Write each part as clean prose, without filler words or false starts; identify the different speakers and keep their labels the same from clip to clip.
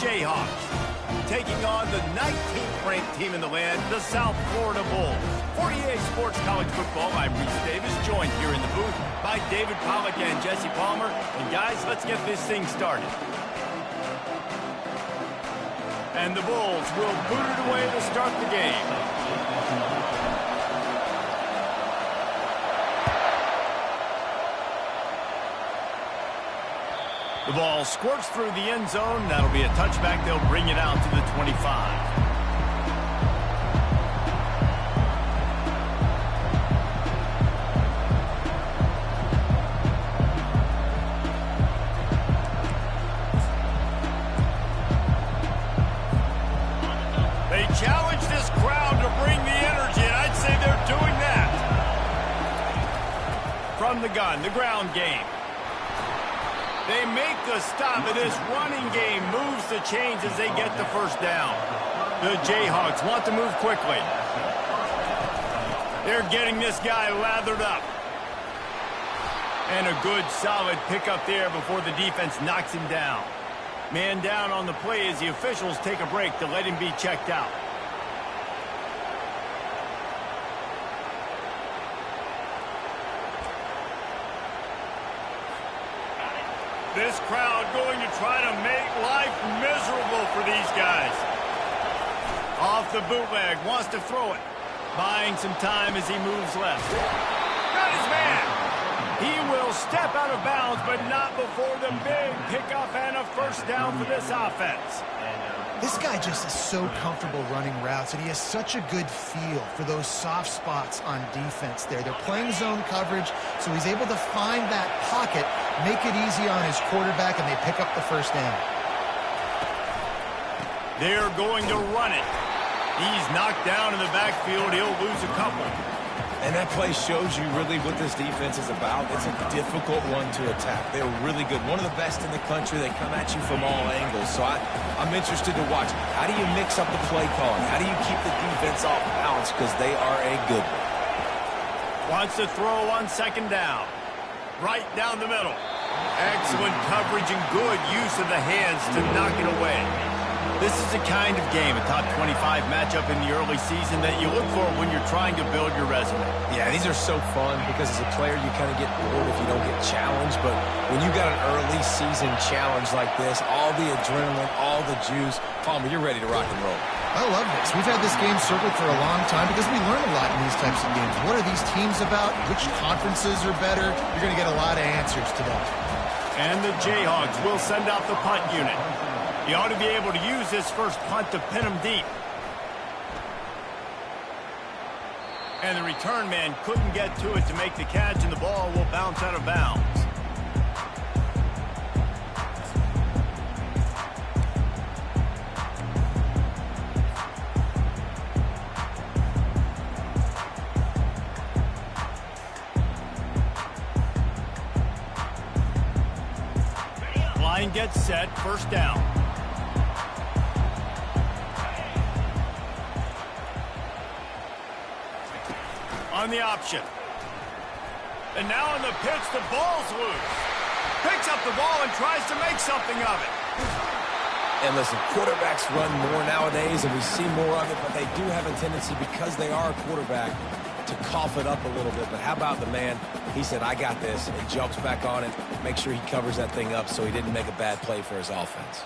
Speaker 1: Jayhawks. Taking on the 19th ranked team in the land, the South Florida Bulls. For EA Sports College Football, I'm Reese Davis, joined here in the booth by David Pollack and Jesse Palmer. And guys, let's get this thing started. And the Bulls will boot it away to start the game. The ball squirts through the end zone. That'll be a touchback. They'll bring it out to the 25. They challenge this crowd to bring the energy, and I'd say they're doing that. From the gun, the ground game. They make the stop, and this running game moves the chains as they get the first down. The Jayhawks want to move quickly. They're getting this guy lathered up. And a good, solid pickup there before the defense knocks him down. Man down on the play as the officials take a break to let him be checked out. This crowd going to try to make life miserable for these guys. Off the bootleg, wants to throw it. Buying some time as he moves left. Got his man. He will step out of bounds, but not before the big pickup and a first down for this offense.
Speaker 2: This guy just is so comfortable running routes, and he has such a good feel for those soft spots on defense there. They're playing zone coverage, so he's able to find that pocket, make it easy on his quarterback, and they pick up the first down.
Speaker 1: They're going to run it. He's knocked down in the backfield. He'll lose a couple.
Speaker 3: And that play shows you really what this defense is about. It's a difficult one to attack. They're really good. One of the best in the country. They come at you from all angles. So I'm interested to watch. How do you mix up the play calling? How do you keep the defense off balance? Because they are a good one.
Speaker 1: Wants to throw on second down. Right down the middle. Excellent coverage and good use of the hands to knock it away. This is the kind of game, a top 25 matchup in the early season, that you look for when you're trying to build your resume.
Speaker 3: Yeah, these are so fun because as a player you kind of get bored if you don't get challenged. But when you got an early season challenge like this, all the adrenaline, all the juice, Palmer, you're ready to rock and roll.
Speaker 2: I love this. We've had this game circled for a long time because we learn a lot in these types of games. What are these teams about? Which conferences are better? You're going to get a lot of answers today.
Speaker 1: And the Jayhawks will send out the punt unit. You ought to be able to use this first punt to pin him deep. And the return man couldn't get to it to make the catch, and the ball will bounce out of bounds. Line gets set, first down. On the option. And now on the pitch, the ball's loose. Picks up the ball and tries to make something of it.
Speaker 3: And listen, quarterbacks run more nowadays, and we see more of it, but they do have a tendency, because they are a quarterback, to cough it up a little bit. But how about the man? He said, I got this, and jumps back on it, make sure he covers that thing up so he didn't make a bad play for his offense.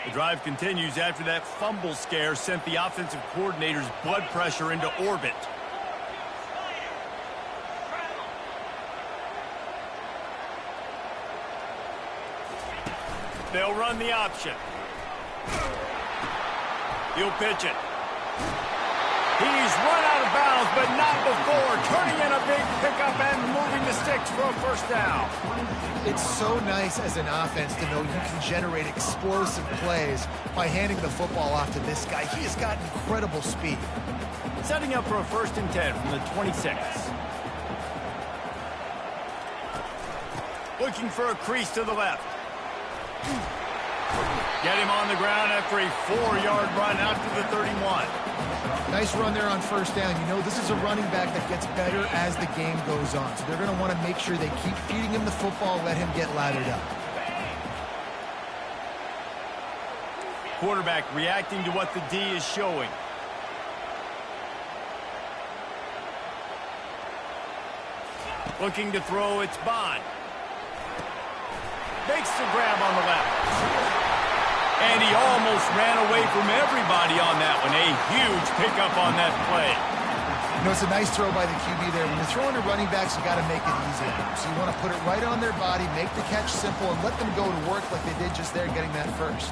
Speaker 1: The drive continues after that fumble scare sent the offensive coordinator's blood pressure into orbit. They'll run the option. He'll pitch it. He's run out of bounds, but not before. Turning in a big pickup and moving the sticks for a first down.
Speaker 2: It's so nice as an offense to know you can generate explosive plays by handing the football off to this guy. He has got incredible speed.
Speaker 1: Setting up for a 1st and 10 from the 26. Looking for a crease to the left. Get him on the ground after a 4-yard run out to the 31.
Speaker 2: Nice run there on first down. You know, this is a running back that gets better as the game goes on. So they're going to want to make sure they keep feeding him the football, let him get lathered up.
Speaker 1: Quarterback reacting to what the D is showing. Looking to throw, it's Bond. Makes the grab on the left. And he almost ran away from everybody on that one. A huge pickup on that play.
Speaker 2: You know, it's a nice throw by the QB there. When you're throwing to running backs, you got to make it easy. So you want to put it right on their body, make the catch simple, and let them go to work like they did just there, getting that first.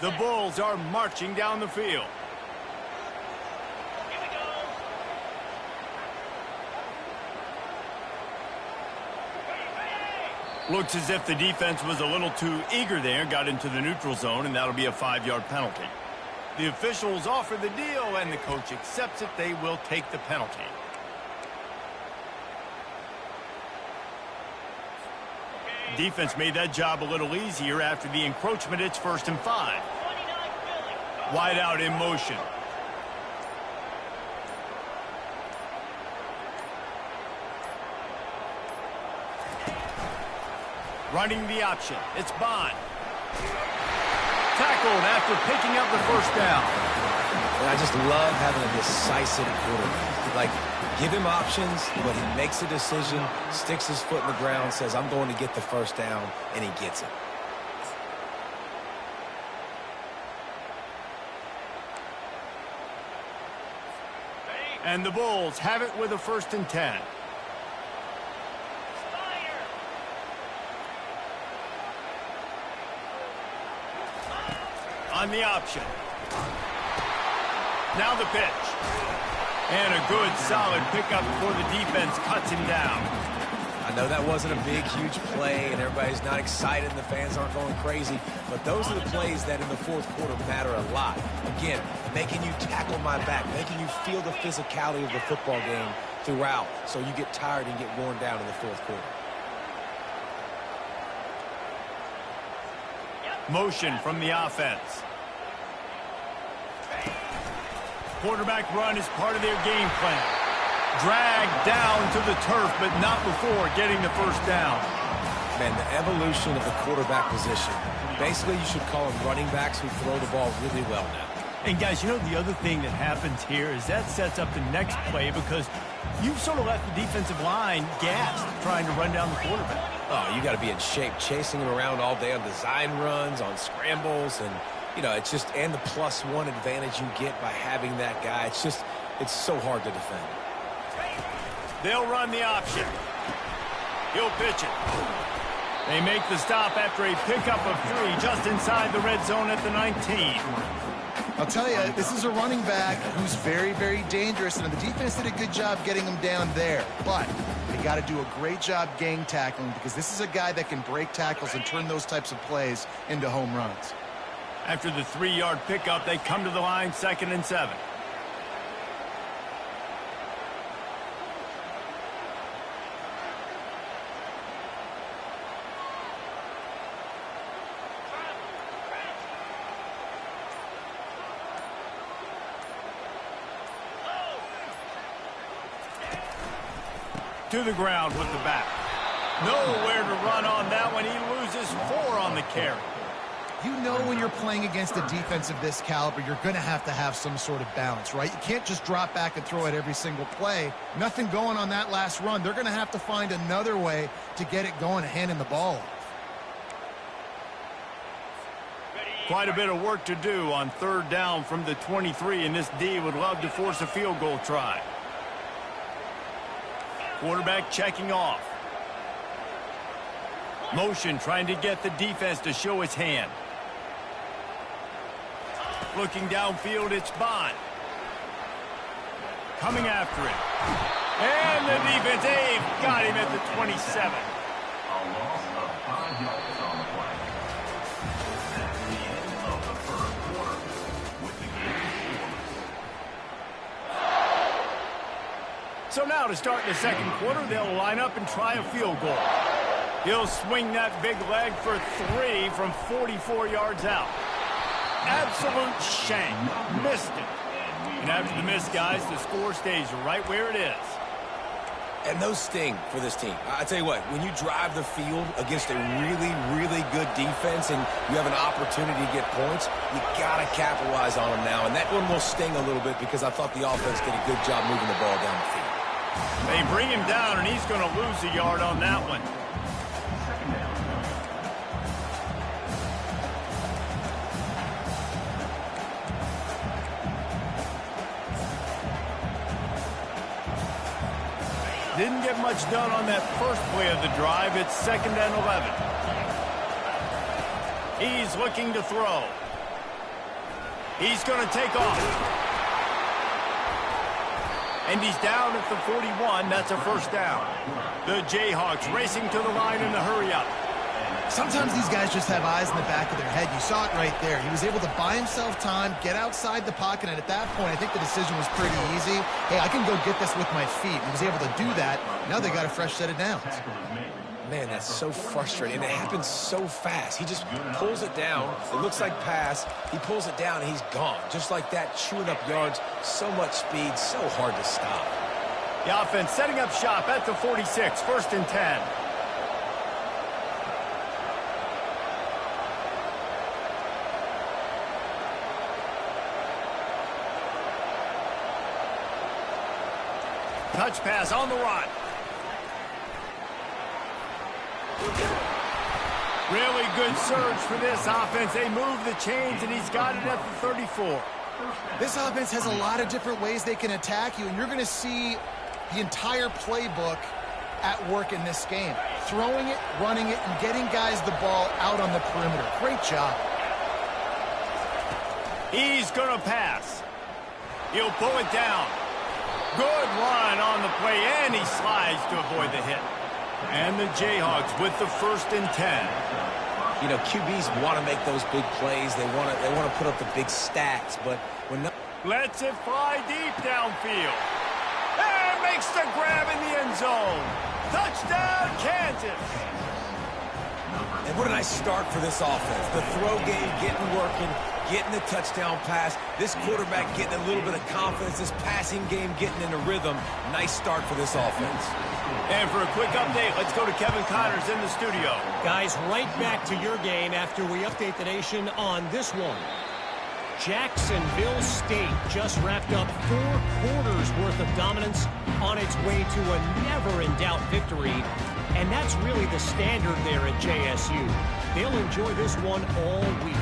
Speaker 1: The Bulls are marching down the field. Looks as if the defense was a little too eager there, got into the neutral zone, and that'll be a 5-yard penalty. The officials offer the deal, and the coach accepts it. They will take the penalty. Defense made that job a little easier after the encroachment. It's 1st and 5. Wide out in motion. Running the option. It's Bond. Tackled after picking up the 1st down.
Speaker 3: And I just love having a decisive quarterback. Like, give him options, but he makes a decision, sticks his foot in the ground, says, I'm going to get the 1st down, and he gets it.
Speaker 1: And the Bulls have it with a 1st and 10. On the option. Now the pitch. And a good, solid pickup before the defense cuts him down.
Speaker 3: I know that wasn't a big, huge play, and everybody's not excited, and the fans aren't going crazy, but those are the plays that in the 4th quarter matter a lot. Again, making you tackle my back, making you feel the physicality of the football game throughout, so you get tired and get worn down in the 4th quarter.
Speaker 1: Motion from the offense. Quarterback run is part of their game plan. Dragged down to the turf, but not before getting the 1st down.
Speaker 3: Man, the evolution of the quarterback position. Basically, you should call them running backs who throw the ball really well now.
Speaker 1: And guys, you know, the other thing that happens here is that sets up the next play because you've sort of left the defensive line gassed trying to run down the quarterback.
Speaker 3: Oh, you got to be in shape, chasing him around all day on design runs, on scrambles, and, you know, it's just, and the +1 advantage you get by having that guy. It's just, it's so hard to defend.
Speaker 1: They'll run the option. He'll pitch it. They make the stop after a pickup of 3 just inside the red zone at the 19.
Speaker 2: I'll tell you, this is a running back who's very, very dangerous, and the defense did a good job getting him down there. But they got to do a great job gang tackling because this is a guy that can break tackles and turn those types of plays into home runs.
Speaker 1: After the 3-yard pickup, they come to the line, 2nd and 7. To the ground with the back. Nowhere to run on that one. He loses 4 on the carry.
Speaker 2: You know when you're playing against a defense of this caliber, you're going to have some sort of balance, right? You can't just drop back and throw it every single play. Nothing going on that last run. They're going to have to find another way to get it going and handing the ball off.
Speaker 1: Quite a bit of work to do on 3rd down from the 23, and this D would love to force a field goal try. Quarterback checking off. Motion trying to get the defense to show his hand. Looking downfield, it's Bond. Coming after it. And the defense, they've got him at the 27.
Speaker 4: A loss of 5 yards on the play. That's the end of the 1st quarter with the game scored.
Speaker 1: So now to start the 2nd quarter, they'll line up and try a field goal. He'll swing that big leg for 3 from 44 yards out. Absolute shank. Missed it. And after the miss, guys, the score stays right where it is.
Speaker 3: And those sting for this team. I tell you what, when you drive the field against a really, really good defense and you have an opportunity to get points, you got to capitalize on them now. And that one will sting a little bit because I thought the offense did a good job moving the ball down the field.
Speaker 1: They bring him down, and he's going to lose a yard on that one. Didn't get much done on that first play of the drive. It's 2nd and 11. He's looking to throw. He's going to take off. And he's down at the 41. That's a first down. The Jayhawks racing to the line in the hurry-up.
Speaker 2: Sometimes these guys just have eyes in the back of their head. You saw it right there. He was able to buy himself time, get outside the pocket, and at that point, I think the decision was pretty easy. Hey, I can go get this with my feet. He was able to do that. Now they got a fresh set of downs.
Speaker 3: Man, that's so frustrating. And it happens so fast. He just pulls it down. It looks like pass. He pulls it down, and he's gone. Just like that, chewing up yards. So much speed, so hard to stop.
Speaker 1: The offense setting up shop at the 46, 1st and 10. Touch pass on the run. Really good surge for this offense. They move the chains, and he's got it at the 34.
Speaker 2: This offense has a lot of different ways they can attack you, and you're going to see the entire playbook at work in this game. Throwing it, running it, and getting guys the ball out on the perimeter. Great job.
Speaker 1: He's going to pass. He'll pull it down. Good run on the play, and he slides to avoid the hit. And the Jayhawks with the 1st and 10.
Speaker 3: You know, QBs want to make those big plays. They want to put up the big stats, but when not...
Speaker 1: Lets it fly deep downfield. And makes the grab in the end zone. Touchdown, Kansas.
Speaker 3: And what a nice start for this offense. The throw game getting working, getting the touchdown pass. This quarterback getting a little bit of confidence. This passing game getting into rhythm. Nice start for this offense.
Speaker 1: And for a quick update, let's go to Kevin Connors in the studio.
Speaker 5: Guys, right back to your game after we update the nation on this one. Jacksonville State just wrapped up 4 quarters worth of dominance on its way to a never-in-doubt victory. And that's really the standard there at JSU. They'll enjoy this one all week.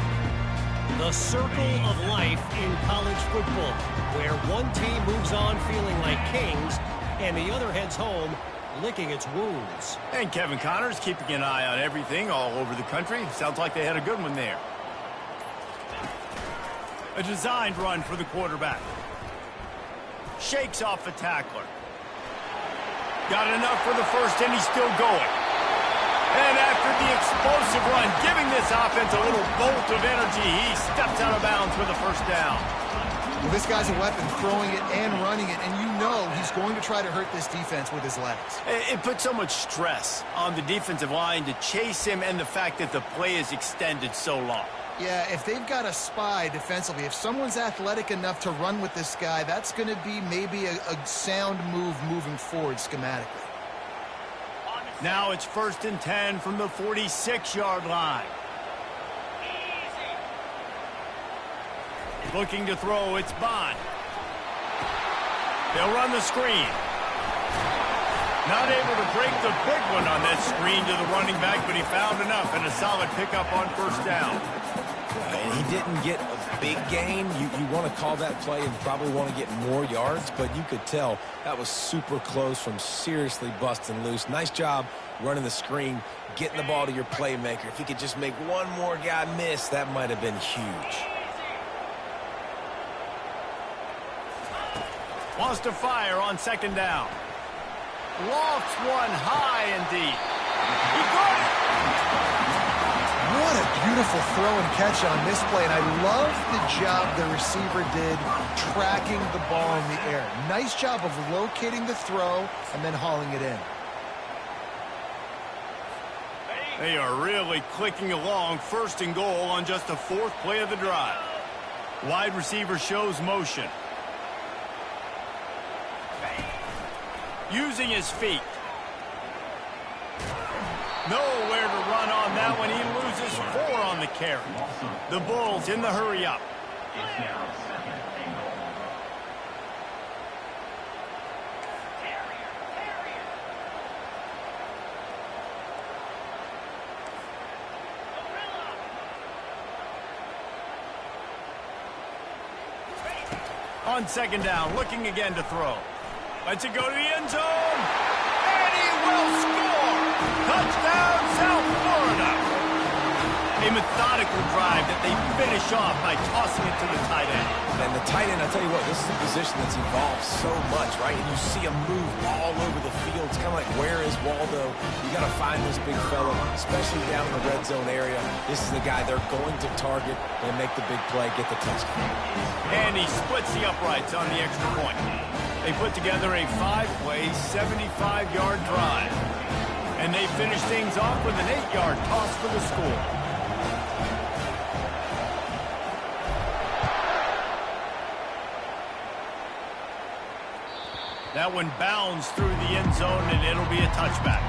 Speaker 5: The circle of life in college football, where one team moves on feeling like kings and the other heads home licking its wounds.
Speaker 1: And Kevin Connors keeping an eye on everything all over the country. Sounds like they had a good one there. A designed run for the quarterback. Shakes off the tackler. Got enough for the first, and he's still going. And after the explosive run, giving this offense a little bolt of energy, he steps out of bounds for the first down.
Speaker 2: Well, this guy's a weapon, throwing it and running it, and you know he's going to try to hurt this defense with his legs.
Speaker 1: It puts so much stress on the defensive line to chase him, and the fact that the play is extended so long.
Speaker 2: Yeah, if they've got a spy defensively, if someone's athletic enough to run with this guy, that's going to be maybe a sound move moving forward schematically.
Speaker 1: Now it's 1st and 10 from the 46-yard line. Looking to throw, it's Bond. They'll run the screen. Not able to break the big one on that screen to the running back, but he found enough and a solid pickup on first down.
Speaker 3: And he didn't get a big gain. You want to call that play and probably want to get more yards, but you could tell that was super close from seriously busting loose. Nice job running the screen, getting the ball to your playmaker. If he could just make one more guy miss, that might have been huge.
Speaker 1: Wants to fire on 2nd down. Lofts one high and deep. He got it!
Speaker 2: What a beautiful throw and catch on this play, and I love the job the receiver did tracking the ball in the air. Nice job of locating the throw and then hauling it in.
Speaker 1: They are really clicking along, 1st and goal on just the 4th play of the drive. Wide receiver shows motion. using his feet. Nowhere to run on that one. He loses 4 on the carry. The Bulls in the hurry up.
Speaker 4: It's now second and goal.
Speaker 1: On second down, looking again to throw. Lets it go to the end zone. And he will score. Touchdown, South Florida. A methodical drive that they finish off by tossing it to the tight end.
Speaker 3: And the tight end, I tell you what, this is a position that's evolved so much, right? And you see him move all over the field. It's kind of like, where is Waldo? You got to find this big fella, especially down in the red zone area. This is the guy they're going to target and make the big play, get the touchdown.
Speaker 1: And he splits the uprights on the extra point. They put together a 5-play, 75-yard drive. And they finish things off with an 8-yard toss for the score. That one bounds through the end zone, and it'll be a touchback.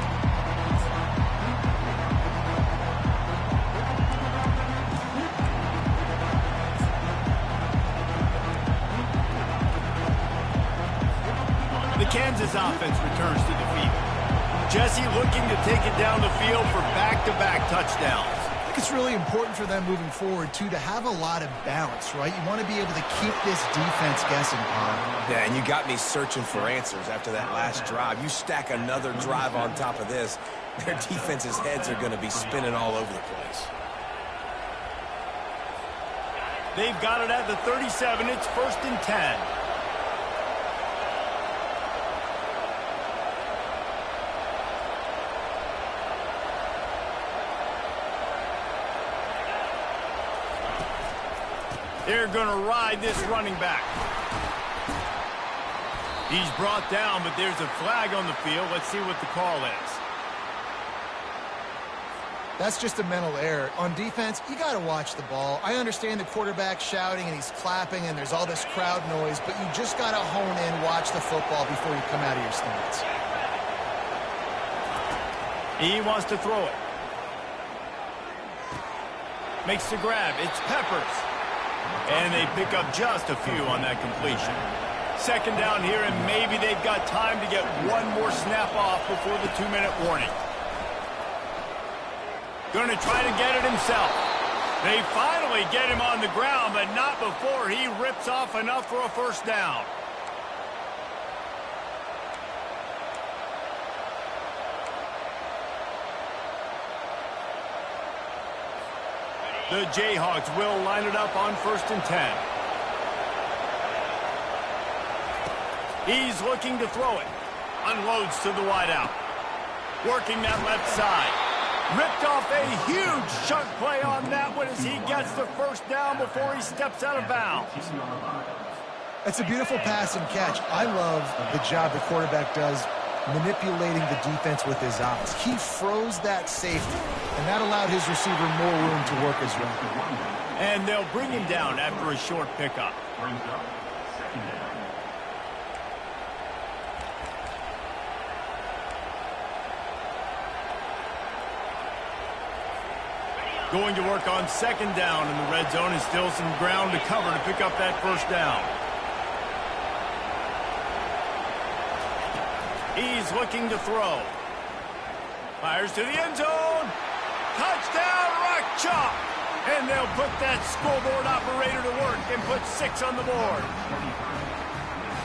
Speaker 1: The Kansas offense returns to the field. Jesse looking to take it down the field for back-to-back touchdowns.
Speaker 2: I think it's really important for them moving forward, too, to have a lot of balance, right? You want to be able to keep this defense guessing, Paul.
Speaker 3: Yeah, and you got me searching for answers after that last drive. You stack another drive on top of this, their defense's heads are going to be spinning all over the place.
Speaker 1: They've got it at the 37. It's 1st and 10. They're going to ride this running back. He's brought down, but there's a flag on the field. Let's see what the call is.
Speaker 2: That's just a mental error. On defense, you got to watch the ball. I understand the quarterback shouting and he's clapping and there's all this crowd noise, but you just got to hone in, watch the football before you come out of your stance.
Speaker 1: He wants to throw it. Makes the grab. It's Peppers. And they pick up just a few on that completion. Second down here, and maybe they've got time to get one more snap off before the 2-minute warning. Going to try to get it himself. They finally get him on the ground, but not before he rips off enough for a first down. The Jayhawks will line it up on 1st and 10. He's looking to throw it. Unloads to the wideout. Working that left side. Ripped off a huge chunk play on that one as he gets the first down before he steps out of bounds.
Speaker 2: It's a beautiful pass and catch. I love the job the quarterback does manipulating the defense with his eyes. He froze that safety, and that allowed his receiver more room to work his route.
Speaker 1: And they'll bring him down after a short pickup.
Speaker 4: Brings up second down.
Speaker 1: Going to work on second down in the red zone, and still some ground to cover to pick up that first down. He's looking to throw. Fires to the end zone. Touchdown, Rock Chalk. And they'll put that scoreboard operator to work and put 6 on the board.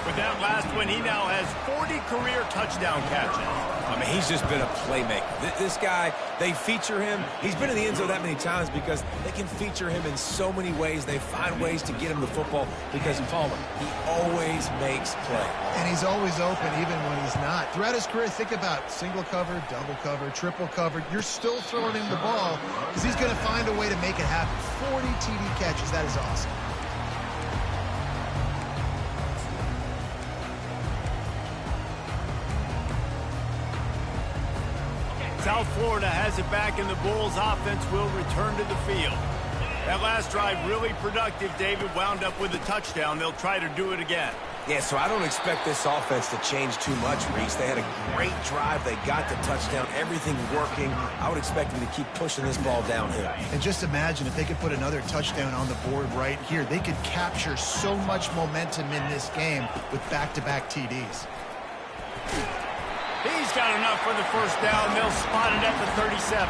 Speaker 1: With that last one, he now has 40 career touchdown catches.
Speaker 3: I mean, he's just been a playmaker. This guy, they feature him. He's been in the end zone that many times because they can feature him in so many ways. They find ways to get him the football because, Palmer, he always makes plays.
Speaker 2: And he's always open even when he's not. Throughout his career, think about single cover, double cover, triple covered. You're still throwing him the ball because he's going to find a way to make it happen. 40 TD catches. That is awesome.
Speaker 1: South Florida has it back, and the Bulls offense will return to the field. That last drive really productive. David wound up with a touchdown. They'll try to do it again.
Speaker 3: Yeah, so I don't expect this offense to change too much, Reese. They had a great drive. They got the touchdown, everything working. I would expect them to keep pushing this ball downhill.
Speaker 2: And just imagine if they could put another touchdown on the board right here. They could capture so much momentum in this game with back-to-back TDs.
Speaker 1: He's got enough for the first down. They'll spot it at the 37.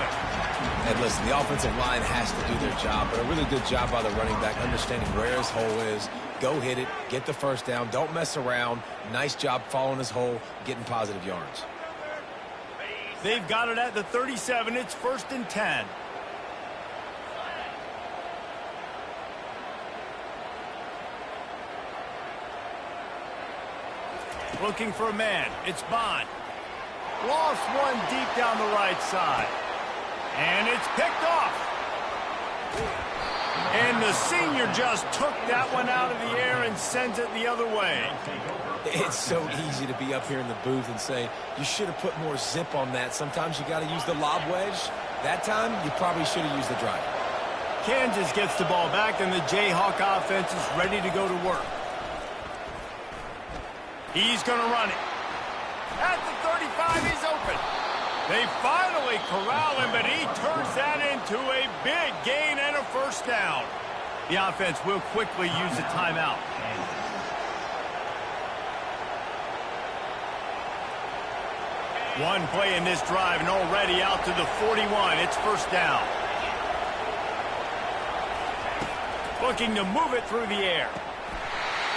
Speaker 3: And listen, the offensive line has to do their job, but a really good job by the running back understanding where his hole is. Go hit it, get the first down, don't mess around. Nice job following his hole, getting positive yards.
Speaker 1: They've got it at the 37. It's 1st and 10. Looking for a man. It's Bond. Lost one deep down the right side. And it's picked off. And the senior just took that one out of the air and sends it the other way.
Speaker 3: It's so easy to be up here in the booth and say, you should have put more zip on that. Sometimes you got to use the lob wedge. That time, you probably should have used the drive.
Speaker 1: Kansas gets the ball back, and the Jayhawk offense is ready to go to work. He's going to run it. At the 35, he's open. They finally corral him, but he turns that into a big gain and a first down. The offense will quickly use a timeout. One play in this drive and already out to the 41. It's first down. Looking to move it through the air.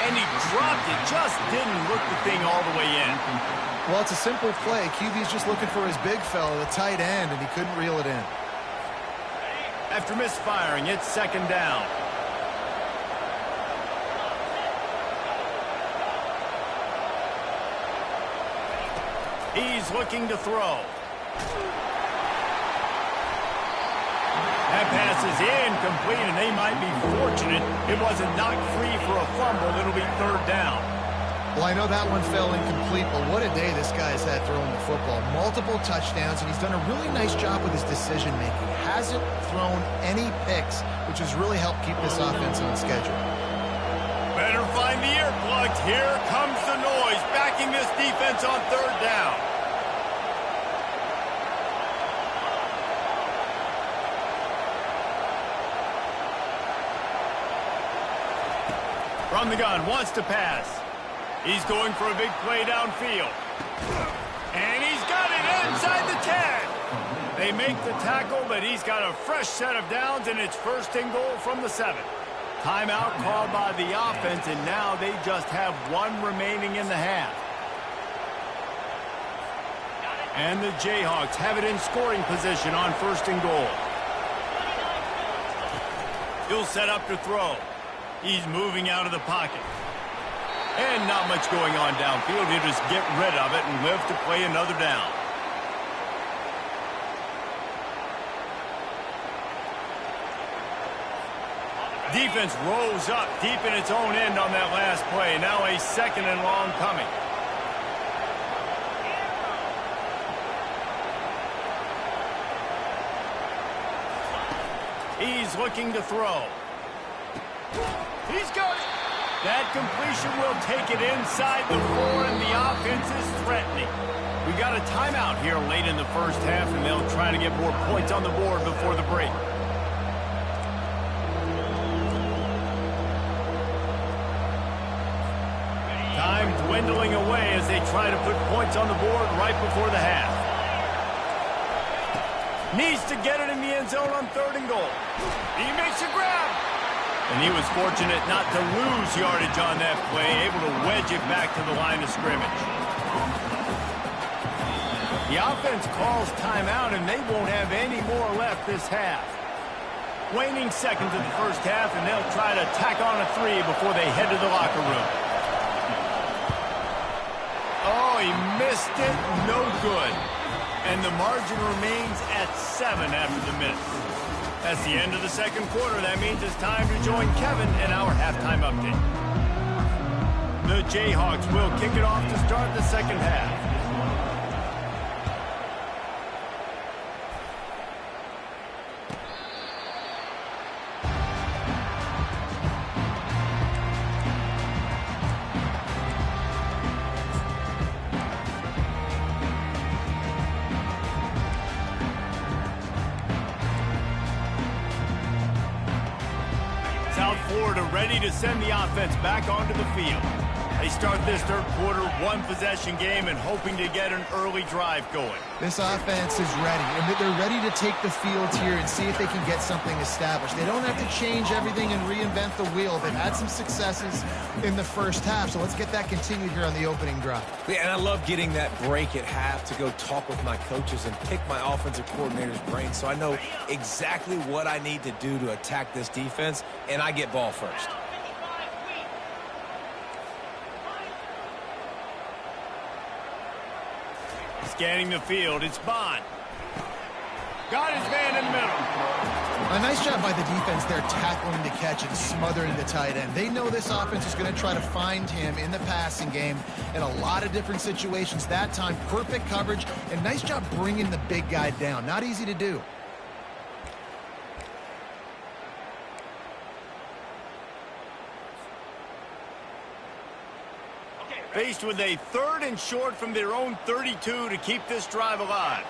Speaker 1: And he dropped it. Just didn't look the thing all the way in.
Speaker 2: Well, it's a simple play. QB's just looking for his big fella, the tight end, and he couldn't reel it in.
Speaker 1: After misfiring, it's 2nd down. He's looking to throw. That pass is incomplete, and they might be fortunate it wasn't knocked free for a fumble. It'll be 3rd down.
Speaker 2: Well, I know that one fell incomplete, but what a day this guy's had throwing the football. Multiple touchdowns, and he's done a really nice job with his decision-making. Hasn't thrown any picks, which has really helped keep this offense on schedule.
Speaker 1: Better find the earplugs. Here comes the noise, backing this defense on 3rd down. From the gun, wants to pass. He's going for a big play downfield. And he's got it inside the 10. They make the tackle, but he's got a fresh set of downs, and it's 1st and goal from the 7. Timeout called by the offense, and now they just have one remaining in the half. And the Jayhawks have it in scoring position on 1st and goal. He'll set up to throw. He's moving out of the pocket. And not much going on downfield. He'll just get rid of it and live to play another down. Defense rose up deep in its own end on that last play. Now a 2nd and long coming. He's looking to throw. He's got it. That completion will take it inside the 4, and the offense is threatening. We got a timeout here late in the first half, and they'll try to get more points on the board before the break. Time dwindling away as they try to put points on the board right before the half. Needs to get it in the end zone on 3rd and goal. He makes a grab. And he was fortunate not to lose yardage on that play, able to wedge it back to the line of scrimmage. The offense calls timeout, and they won't have any more left this half. Waning seconds of the first half, and they'll try to tack on a 3 before they head to the locker room. Oh, he missed it. No good. And the margin remains at 7 after the miss. That's the end of the 2nd quarter. That means it's time to join Kevin in our halftime update. The Jayhawks will kick it off to start the 2nd half. ready to send the offense back onto the field. They start this third quarter one-possession game and hoping to get an early drive going.
Speaker 2: This offense is ready, and they're ready to take the field here and see if they can get something established. They don't have to change everything and reinvent the wheel. They've had some successes in the first half, so let's get that continued here on the opening drive.
Speaker 3: Yeah, and I love getting that break at half to go talk with my coaches and pick my offensive coordinator's brain so I know exactly what I need to do to attack this defense, and I get ball first.
Speaker 1: Scanning the field, it's Bond. Got his man in the middle.
Speaker 2: A nice job by the defense there, tackling the catch and smothering the tight end. They know this offense is going to try to find him in the passing game in a lot of different situations. That time, perfect coverage, and nice job bringing the big guy down. Not easy to do.
Speaker 1: Faced with a 3rd and short from their own 32 to keep this drive alive.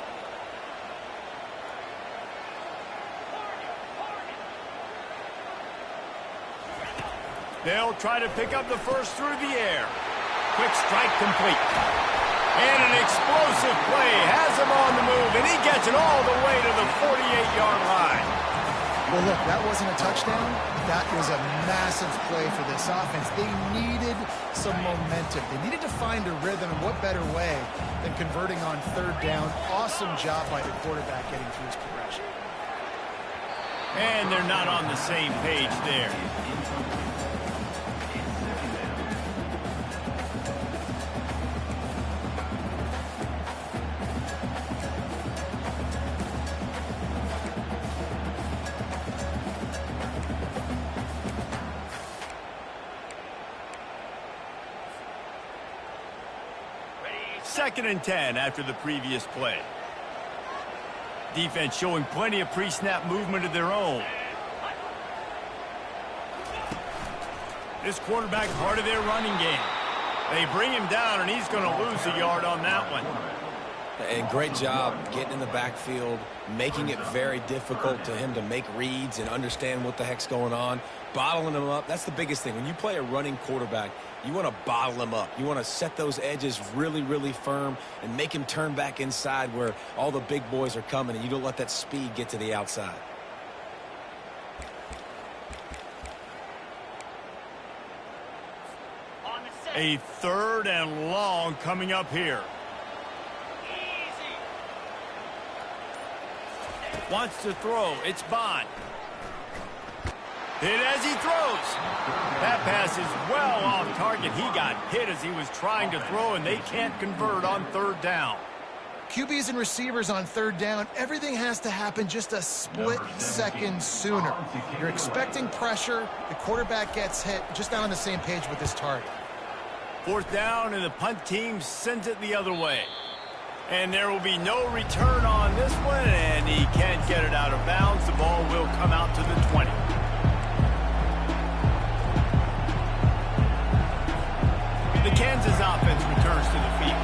Speaker 1: They'll try to pick up the first through the air. Quick strike complete. And an explosive play has him on the move, and he gets it all the way to the 48-yard line.
Speaker 2: Well, look, that wasn't a touchdown. That was a massive play for this offense. They needed some momentum. They needed to find a rhythm, and what better way than converting on 3rd down. Awesome job by the quarterback getting through his progression.
Speaker 1: And they're not on the same page there. Second and 10 after the previous play. Defense showing plenty of pre-snap movement of their own. This quarterback part of their running game. They bring him down, and he's going to lose a yard on that one.
Speaker 3: And great job getting in the backfield, making it very difficult to him to make reads and understand what the heck's going on, bottling him up. That's the biggest thing. When you play a running quarterback, you want to bottle him up. You want to set those edges really, really firm and make him turn back inside where all the big boys are coming, and you don't let that speed get to the outside.
Speaker 1: A 3rd and long coming up here. Wants to throw. It's Bond. Hit as he throws. That pass is well off target. He got hit as he was trying to throw, and they can't convert on 3rd down.
Speaker 2: QBs and receivers on 3rd down, everything has to happen just a split second sooner. You're expecting pressure. The quarterback gets hit. Just not on the same page with this target.
Speaker 1: 4th down, and the punt team sends it the other way. And there will be no return on this one, and he can't get it out of bounds. The ball will come out to the 20. The Kansas offense returns to the field.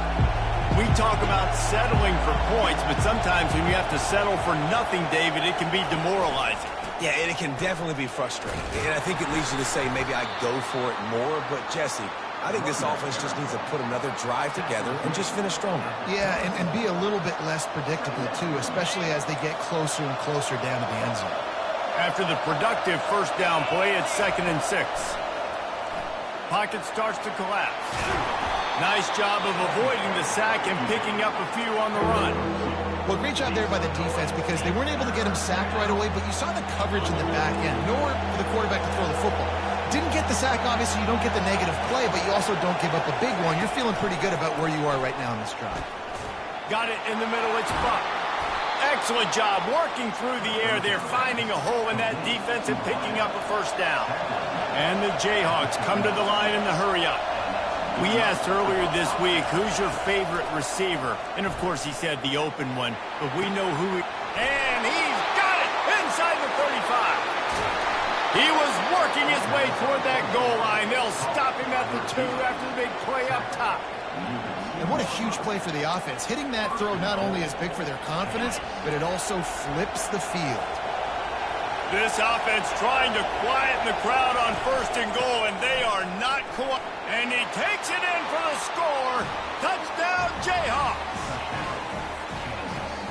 Speaker 1: We talk about settling for points, but sometimes when you have to settle for nothing, David, it can be demoralizing.
Speaker 3: Yeah, and it can definitely be frustrating. And I think it leads you to say maybe I go for it more. But, Jesse, I think this offense just needs to put another drive together and just finish stronger.
Speaker 2: Yeah, and be a little bit less predictable, too, especially as they get closer and closer down to the end zone.
Speaker 1: After the productive 1st down play, it's 2nd and 6. Pocket starts to collapse. Nice job of avoiding the sack and picking up a few on the run.
Speaker 2: Well, great job there by the defense because they weren't able to get him sacked right away, but you saw the coverage in the back end. Nowhere for the quarterback to throw the football. Didn't get the sack, obviously you don't get the negative play, but you also don't give up a big one. You're feeling pretty good about where you are right now in this drive.
Speaker 1: Got it in the middle, it's Buck. Excellent job working through the air there, finding a hole in that defense and picking up a 1st down. And the Jayhawks come to the line in the hurry-up. We asked earlier this week, who's your favorite receiver? And, of course, he said the open one, but we know who he... And he's got it inside the 35. He was working his way toward that goal line. They'll stop him at the 2 after the big play up top.
Speaker 2: And what a huge play for the offense. Hitting that throw not only is big for their confidence, but it also flips the field.
Speaker 1: This offense trying to quieten the crowd on 1st and goal, and they are not quiet. And he takes it in for the score. Touchdown, Jayhawks.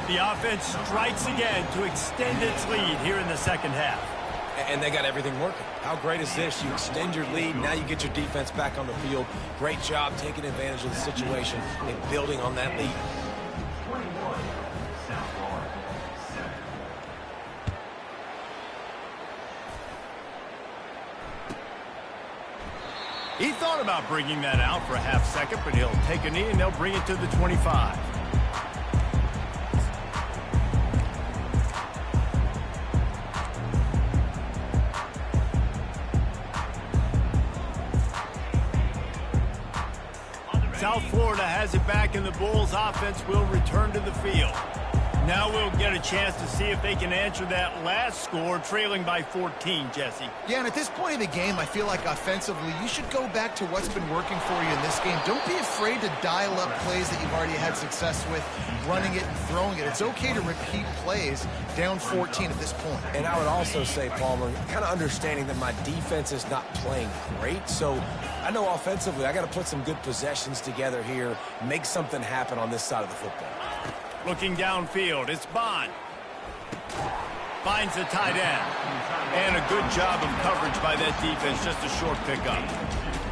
Speaker 1: The offense strikes again to extend its lead here in the second half.
Speaker 3: And they got everything working. How great is this? You extend your lead, now you get your defense back on the field. Great job taking advantage of the situation and building on that lead.
Speaker 4: 21, South Florida, 7.
Speaker 1: He thought about bringing that out for a half second, but he'll take a knee and they'll bring it to the 25. South Florida has it back, and the Bulls offense will return to the field. Now we'll get a chance to see if they can answer that last score, trailing by 14, Jesse.
Speaker 2: Yeah, and at this point in the game, I feel like offensively, you should go back to what's been working for you in this game. Don't be afraid to dial up plays that you've already had success with, running it and throwing it. It's okay to repeat plays down 14 at this point.
Speaker 3: And I would also say, Palmer, kind of understanding that my defense is not playing great, so I know offensively I got to put some good possessions together here, make something happen on this side of the football.
Speaker 1: Looking downfield, it's Bond. Finds the tight end. And a good job of coverage by that defense, just a short pickup.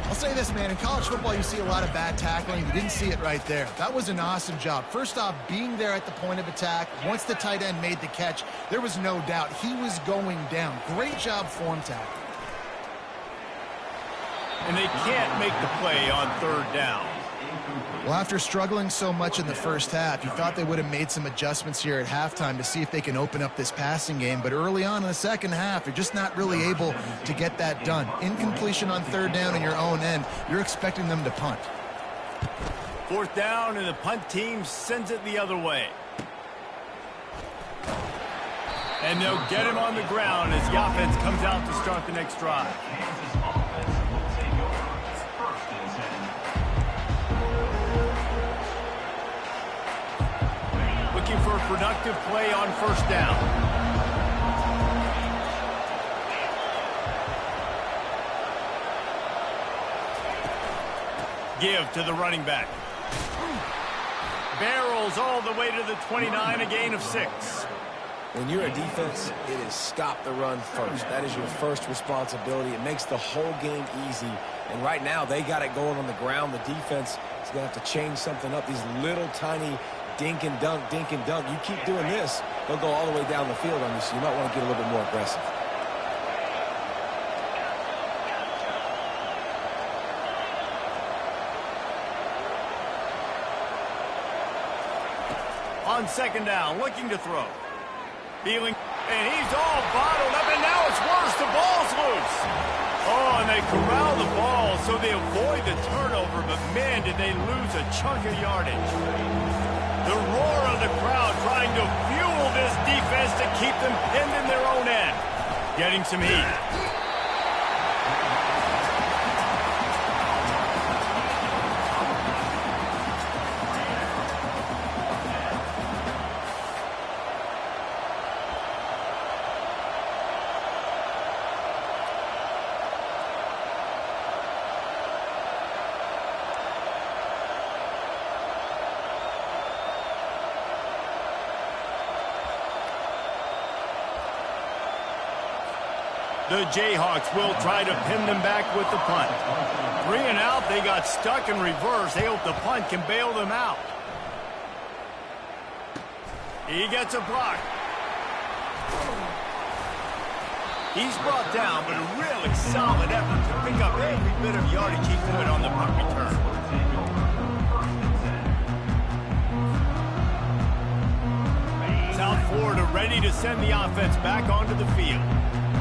Speaker 2: I'll say this, man, in college football you see a lot of bad tackling. You didn't see it right there. That was an awesome job. First off, being there at the point of attack. Once the tight end made the catch, there was no doubt he was going down. Great job form tackle.
Speaker 1: And they can't make the play on 3rd down.
Speaker 2: Well, after struggling so much in the first half, you thought they would have made some adjustments here at halftime to see if they can open up this passing game. But early on in the second half, you're just not really able to get that done. Incompletion on 3rd down in your own end, you're expecting them to punt.
Speaker 1: 4th down, and the punt team sends it the other way. And they'll get him on the ground as the offense comes out to start the next drive.
Speaker 4: Kansas offense will take over 1st and 10.
Speaker 1: Looking for a productive play on 1st down. Give to the running back. Barrels all the way to the 29, a gain of 6.
Speaker 3: When you're a defense, it is stop the run first. That is your first responsibility. It makes the whole game easy. And right now, they got it going on the ground. The defense is going to have to change something up. These little tiny dink and dunk, dink and dunk. You keep doing this, they'll go all the way down the field on you, so you might want to get a little bit more aggressive.
Speaker 1: On 2nd down, looking to throw. Feeling, and he's all bottled up, and now it's worse. The ball's loose. Oh, and they corral the ball, so they avoid the turnover, but man, did they lose a chunk of yardage. The roar of the crowd trying to fuel this defense to keep them pinned in their own end. Getting some heat. The Jayhawks will try to pin them back with the punt. 3 and out, they got stuck in reverse. They hope the punt can bail them out. He gets a block. He's brought down, but a really solid effort to pick up every bit of yardage he could on the punt return. South Florida ready to send the offense back onto the field.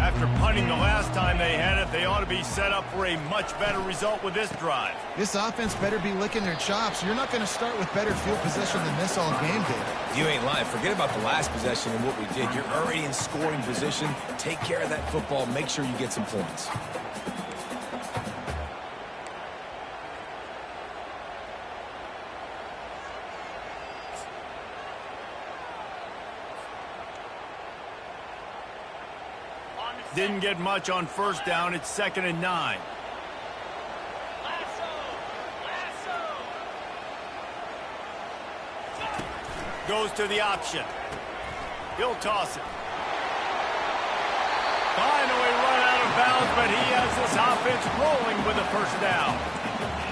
Speaker 1: After punting the last time they had it, they ought to be set up for a much better result with this drive.
Speaker 2: This offense better be licking their chops. You're not going to start with better field possession than this all game, David.
Speaker 3: You ain't lying. Forget about the last possession and what we did. You're already in scoring position. Take care of that football. Make sure you get some points.
Speaker 1: Didn't get much on first down. It's 2nd and 9. Goes to the option. He'll toss it. Finally run out of bounds, but he has this offense rolling with a first down.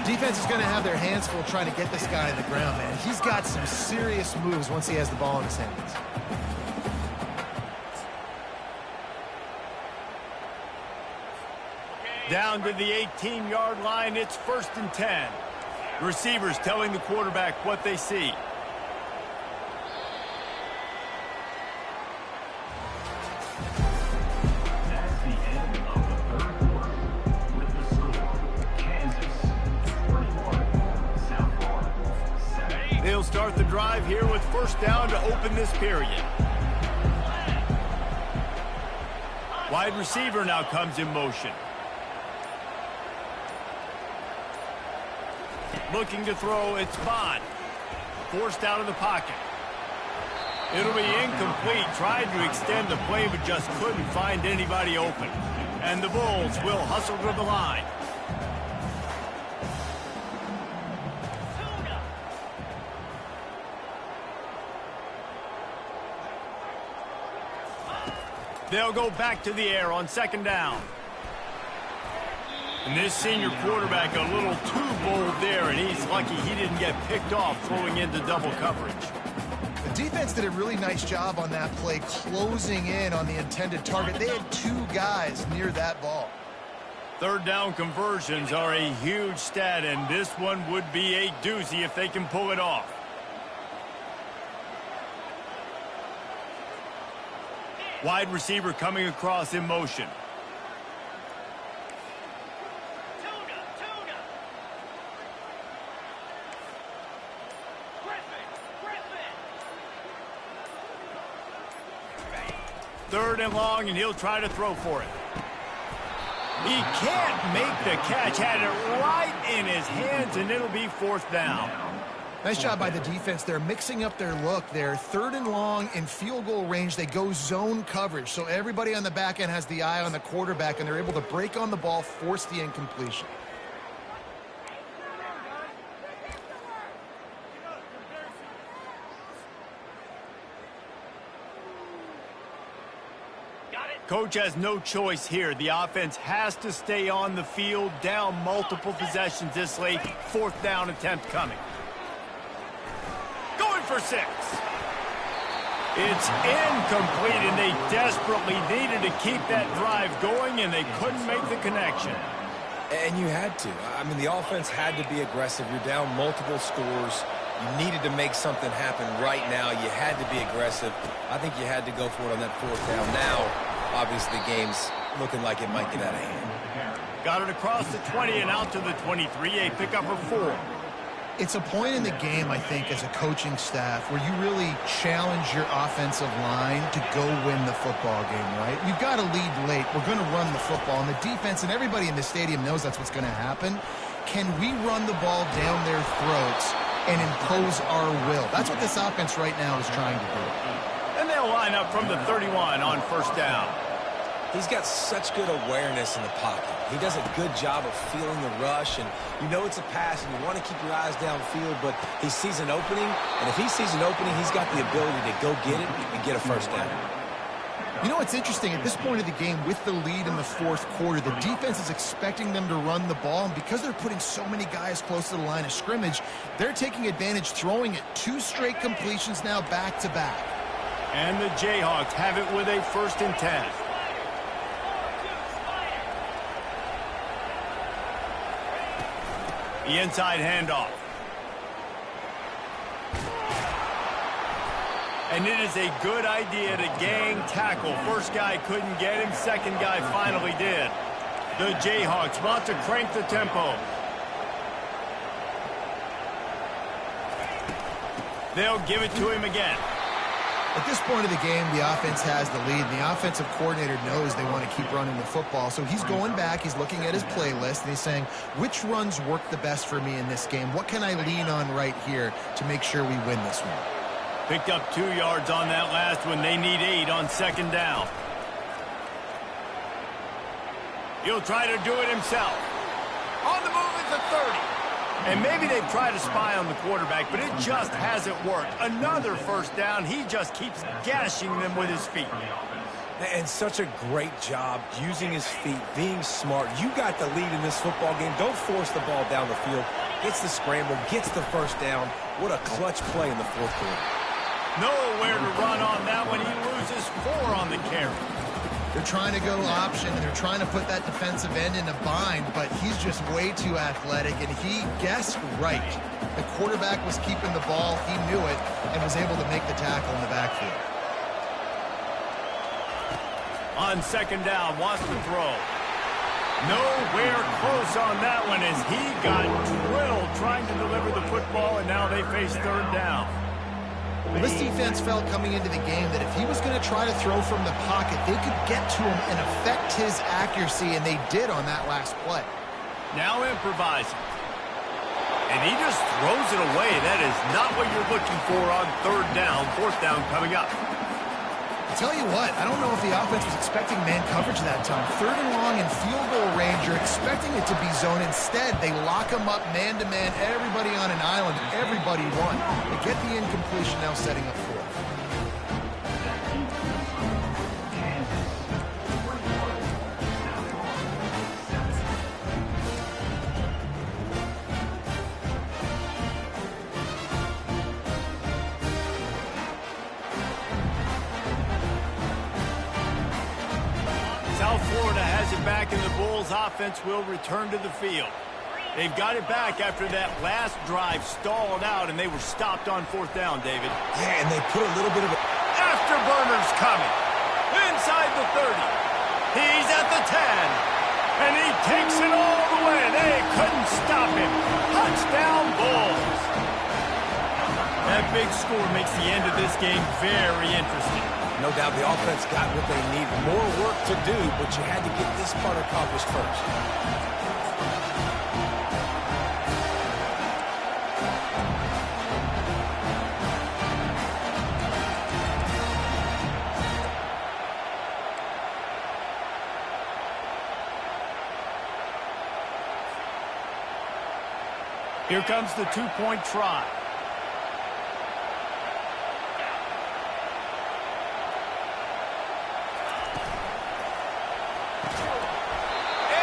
Speaker 2: Defense is going to have their hands full trying to get this guy on the ground, man. He's got some serious moves once he has the ball in his hands.
Speaker 1: Down to the 18-yard line, it's 1st and 10. Receivers telling the quarterback what they see.
Speaker 4: That's the end of the third quarter. With the score, Kansas 31, South Florida 7.
Speaker 1: They'll start the drive here with first down to open this period. Wide receiver now comes in motion. Looking to throw, it's Bond. Forced out of the pocket. It'll be incomplete. Tried to extend the play, but just couldn't find anybody open. And the Bulls will hustle to the line. They'll go back to the air on 2nd down. And this senior quarterback a little too bold there, and he's lucky he didn't get picked off throwing into double coverage.
Speaker 2: The defense did a really nice job on that play, closing in on the intended target. They had 2 guys near that ball.
Speaker 1: 3rd down conversions are a huge stat, and this one would be a doozy if they can pull it off. Wide receiver coming across in motion. Third and long, and he'll try to throw for it. He can't make the catch. Had it right in his hands, and it'll be 4th down.
Speaker 2: Nice job by the defense. They're mixing up their look. They're 3rd and long in field goal range. They go zone coverage, so everybody on the back end has the eye on the quarterback, and they're able to break on the ball, force the incompletion.
Speaker 1: Coach has no choice here. The offense has to stay on the field, down multiple possessions this late. 4th down attempt coming. Going for 6. It's incomplete, and they desperately needed to keep that drive going, and they couldn't make the connection.
Speaker 3: And you had to. I mean, the offense had to be aggressive. You're down multiple scores. You needed to make something happen right now. You had to be aggressive. I think you had to go for it on that 4th down. Now, obviously, the game's looking like it might get out of hand.
Speaker 1: Got it across the 20 and out to the 23, a pickup of 4.
Speaker 2: It's a point in the game, I think, as a coaching staff where you really challenge your offensive line to go win the football game, right? You've got to lead late. We're going to run the football, and the defense and everybody in the stadium knows that's what's going to happen. Can we run the ball down their throats and impose our will? That's what this offense right now is trying to do.
Speaker 1: And they'll line up from the 31 on 1st down.
Speaker 3: He's got such good awareness in the pocket. He does a good job of feeling the rush, and you know it's a pass, and you want to keep your eyes downfield, but he sees an opening, and if he sees an opening, he's got the ability to go get it and get a 1st down.
Speaker 2: You know what's interesting? At this point of the game, with the lead in the 4th quarter, the defense is expecting them to run the ball, and because they're putting so many guys close to the line of scrimmage, they're taking advantage, throwing it 2 straight completions now back-to-back.
Speaker 1: And the Jayhawks have it with a 1st and 10. The inside handoff. And it is a good idea to gang tackle. First guy couldn't get him. Second guy finally did. The Jayhawks want to crank the tempo. They'll give it to him again.
Speaker 2: At this point of the game, the offense has the lead. The offensive coordinator knows they want to keep running the football. So he's going back, he's looking at his playlist, and he's saying, which runs work the best for me in this game? What can I lean on right here to make sure we win this one?
Speaker 1: Picked up 2 yards on that last one. They need 8 on 2nd down. He'll try to do it himself. On the move at the 30. And maybe they've tried to spy on the quarterback, but it just hasn't worked. Another first down. He just keeps gashing them with his feet.
Speaker 3: And such a great job using his feet, being smart. You got the lead in this football game. Don't force the ball down the field. Gets the scramble, gets the first down. What a clutch play in the fourth quarter.
Speaker 1: Nowhere to run on that one. He loses 4 on the carry.
Speaker 2: They're trying to go option, and they're trying to put that defensive end in a bind, but he's just way too athletic, and he guessed right. The quarterback was keeping the ball. He knew it and was able to make the tackle in the backfield.
Speaker 1: On second down, wants to throw. Nowhere close on that one as he got drilled trying to deliver the football, and now they face third down.
Speaker 2: Well, this defense felt coming into the game that if he was going to try to throw from the pocket, they could get to him and affect his accuracy, and they did on that last play.
Speaker 1: Now improvising. And he just throws it away. That is not what you're looking for on third down. Fourth down coming up.
Speaker 2: I tell you what, I don't know if the offense was expecting man coverage that time. Third and long in field goal range, you're expecting it to be zone. Instead, they lock him up man-to-man, everybody on an island, everybody won. They get the incompletion, now setting up fourth.
Speaker 1: South Florida has it back, and the Bulls offense will return to the field. They've got it back after that last drive stalled out, and they were stopped on fourth down, David.
Speaker 3: Yeah, and they put a little bit of a...
Speaker 1: Afterburners coming. Inside the 30. He's at the 10. And he takes it all the way. They couldn't stop him. Touchdown, Bulls. That big score makes the end of this game very interesting.
Speaker 3: No doubt the offense got what they need. More work to do, but you had to get this part accomplished first.
Speaker 1: Here comes the two-point try.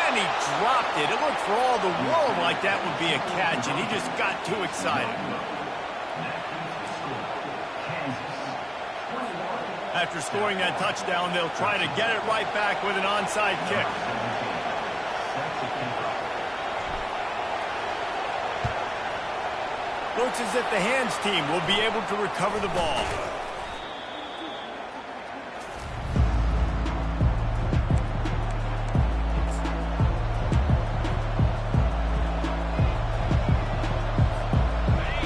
Speaker 1: And he dropped it. It looked for all the world like that would be a catch, and he just got too excited. After scoring that touchdown, they'll try to get it right back with an onside kick. Looks as if the hands team will be able to recover the ball.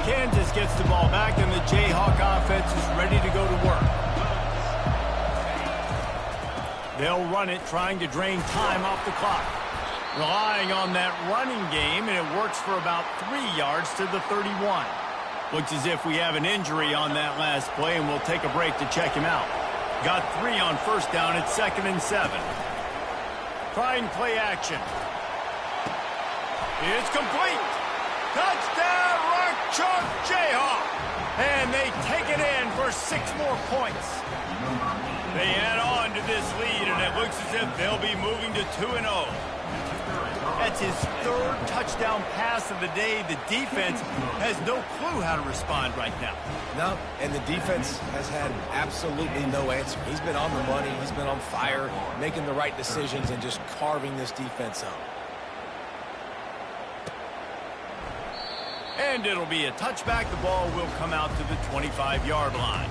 Speaker 1: Kansas gets the ball back, and the Jayhawk offense is ready to go to work. They'll run it, trying to drain time off the clock. Relying on that running game, and it works for about 3 yards to the 31. Looks as if we have an injury on that last play, and we'll take a break to check him out. Got 3 on first down at 2nd and 7. Try and play action. It's complete. Touchdown, Rock Chalk Jayhawk. And they take it in for 6 more points. They add on to this lead, and it looks as if they'll be moving to 2-0. That's his 3rd touchdown pass of the day. The defense has no clue how to respond right now.
Speaker 3: No, and the defense has had absolutely no answer. He's been on the money. He's been on fire, making the right decisions and just carving this defense up.
Speaker 1: And it'll be a touchback. The ball will come out to the 25-yard line.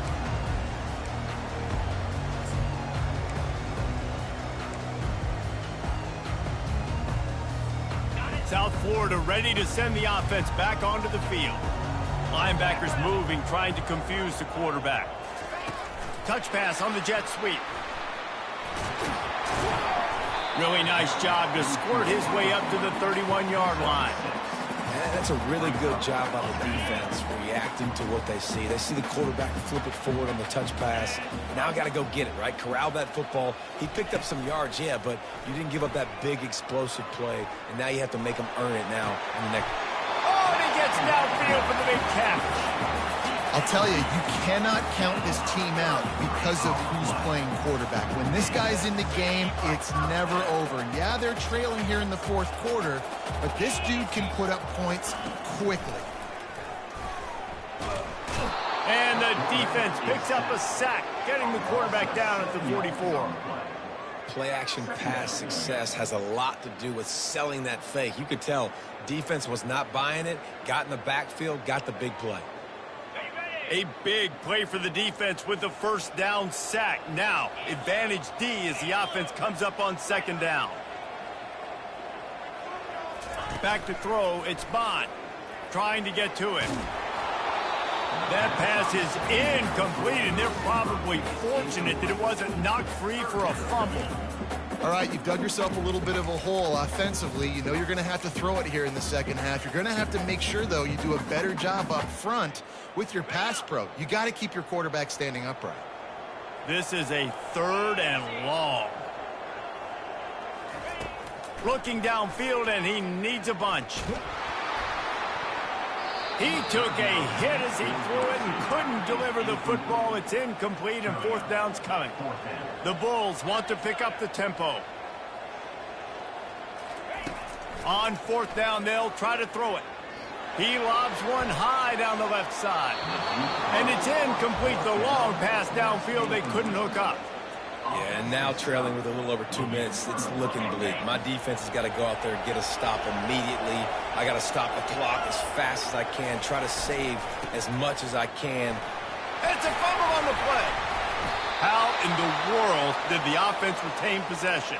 Speaker 1: South Florida ready to send the offense back onto the field. Linebackers moving, trying to confuse the quarterback. Touch pass on the jet sweep. Really nice job to squirt his way up to the 31-yard line.
Speaker 3: That's a really good job by the defense, reacting to what they see. They see the quarterback flip it forward on the touch pass. Now got to go get it, right? Corral that football. He picked up some yards, yeah, but you didn't give up that big explosive play, and now you have to make them earn it now in the next.
Speaker 1: Oh, and he gets downfield for the big catch.
Speaker 2: I'll tell you, you cannot count this team out because of who's playing quarterback. When this guy's in the game, it's never over. Yeah, they're trailing here in the fourth quarter, but this dude can put up points quickly.
Speaker 1: And the defense picks up a sack, getting the quarterback down at the 44.
Speaker 3: Play-action pass success has a lot to do with selling that fake. You could tell defense was not buying it, got in the backfield, got the big play.
Speaker 1: A big play for the defense with the first down sack. Now, advantage D as the offense comes up on second down. Back to throw, it's Bond trying to get to him. That pass is incomplete, and they're probably fortunate that it wasn't knocked free for a fumble.
Speaker 2: All right, you've dug yourself a little bit of a hole offensively. You know you're going to have to throw it here in the second half. You're going to have to make sure, though, you do a better job up front with your pass pro. You got to keep your quarterback standing upright.
Speaker 1: This is a 3rd and long. Looking downfield, and he needs a bunch. He took a hit as he threw it and couldn't deliver the football. It's incomplete, and 4th down's coming. The Bulls want to pick up the tempo. On 4th down, they'll try to throw it. He lobs one high down the left side. And it's incomplete. The long pass downfield, they couldn't hook up.
Speaker 3: Yeah, and now trailing with a little over 2 minutes, it's looking bleak. My defense has got to go out there and get a stop immediately. I got to stop the clock as fast as I can, try to save as much as I can.
Speaker 1: It's a fumble on the play. How in the world did the offense retain possession?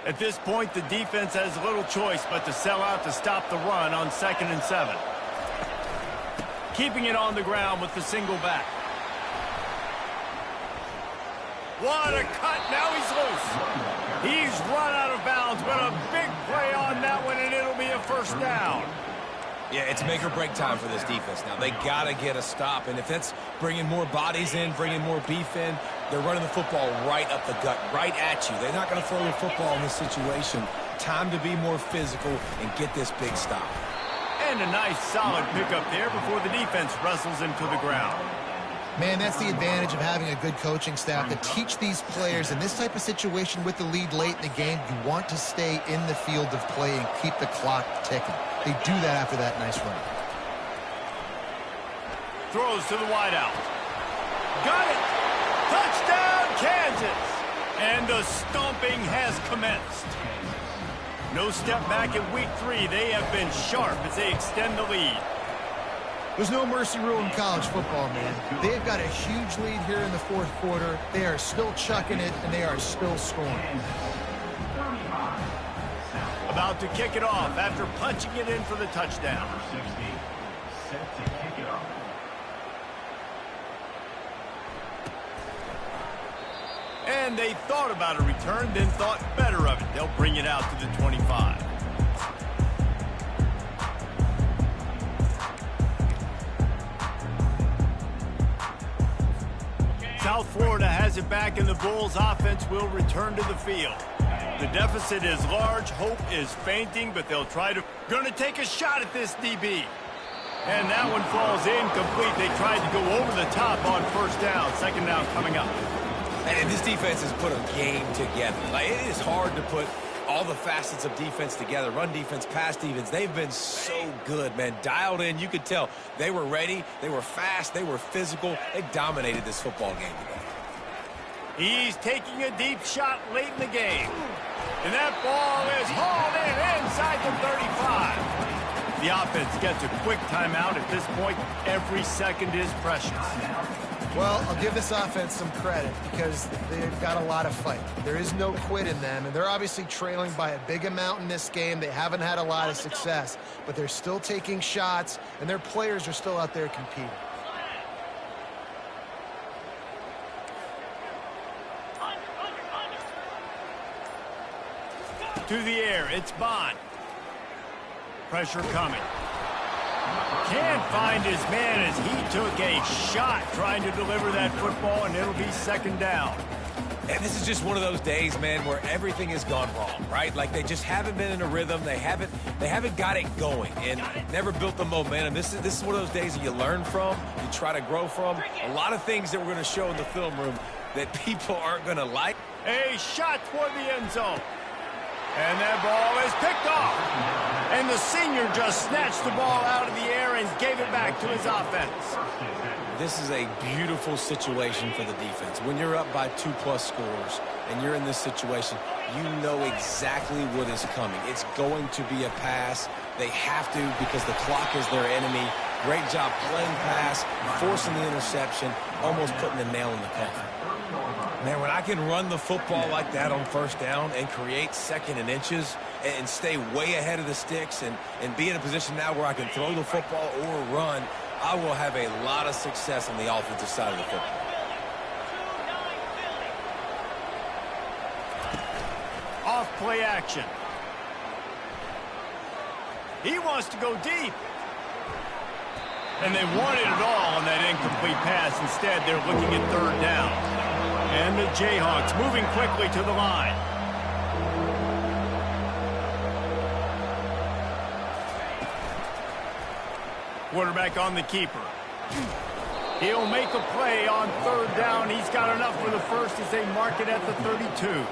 Speaker 1: At this point, the defense has little choice but to sell out to stop the run on 2nd and 7. Keeping it on the ground with the single back. What a cut. Now he's loose. He's run out of bounds, but a big play on that one, and it'll be a 1st down.
Speaker 3: Yeah, it's make or break time for this defense now. They got to get a stop, and if that's bringing more bodies in, bringing more beef in, they're running the football right up the gut, right at you. They're not going to throw the football in this situation. Time to be more physical and get this big stop.
Speaker 1: And a nice solid pickup there before the defense wrestles him to the ground.
Speaker 2: Man, that's the advantage of having a good coaching staff to teach these players in this type of situation with the lead late in the game. You want to stay in the field of play and keep the clock ticking. They do that after that nice run.
Speaker 1: Throws to the wideout. Got it! Touchdown, Kansas! And the stomping has commenced. No step back in week 3. They have been sharp as they extend the lead.
Speaker 2: There's no mercy rule in college football, man. They've got a huge lead here in the fourth quarter. They are still chucking it, and they are still scoring.
Speaker 1: About to kick it off after punching it in for the touchdown.
Speaker 4: Set to kick it off.
Speaker 1: And they thought about a return, then thought better of it. They'll bring it out to the 25. South Florida has it back, and the Bulls offense will return to the field. The deficit is large, hope is fainting, but they'll try to... Gonna take a shot at this DB. And that one falls incomplete. They tried to go over the top on 1st down. 2nd down coming up.
Speaker 3: And this defense has put a game together. Like, it is hard to put all the facets of defense together. Run defense, pass defense. They've been so good, man. Dialed in. You could tell they were ready. They were fast. They were physical. They dominated this football game today.
Speaker 1: He's taking a deep shot late in the game. And that ball is hauled in inside the 35. The offense gets a quick timeout. At this point, every second is precious.
Speaker 2: Well, I'll give this offense some credit because they've got a lot of fight. There is no quit in them, and they're obviously trailing by a big amount in this game. They haven't had a lot of success, but they're still taking shots, and their players are still out there competing.
Speaker 1: To the air, it's Bond. Pressure coming. Can't find his man as he took a shot trying to deliver that football, and it'll be second down.
Speaker 3: And this is just one of those days, man, where everything has gone wrong, right? Like they just haven't been in a rhythm. They haven't got it going and never built the momentum. This is one of those days that you learn from, you try to grow from. A lot of things that we're going to show in the film room that people aren't going to like.
Speaker 1: A shot toward the end zone. And that ball is picked off. And the senior just snatched the ball out of the air and gave it back to his offense.
Speaker 3: This is a beautiful situation for the defense. When you're up by 2+ scores and you're in this situation, you know exactly what is coming. It's going to be a pass. They have to because the clock is their enemy. Great job playing pass, forcing the interception, almost putting the nail in the coffin. Man, when I can run the football like that on first down and create second and inches and stay way ahead of the sticks and be in a position now where I can throw the football or run, I will have a lot of success on the offensive side of the football.
Speaker 1: Off play action. He wants to go deep. And they wanted it all on that incomplete pass. Instead, they're looking at third down. And the Jayhawks moving quickly to the line. Quarterback on the keeper. He'll make a play on third down. He's got enough for the first as they mark it at the 32.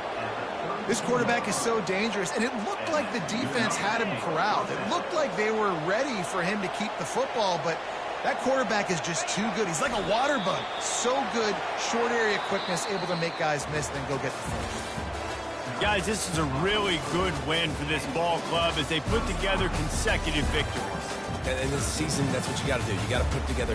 Speaker 2: This quarterback is so dangerous, and it looked like the defense had him corralled. It looked like they were ready for him to keep the football, but that quarterback is just too good. He's like a water bug. So good, short area quickness, able to make guys miss, then go get the first.
Speaker 1: Guys, this is a really good win for this ball club as they put together consecutive victories.
Speaker 3: And in this season, that's what you got to do. You got to put together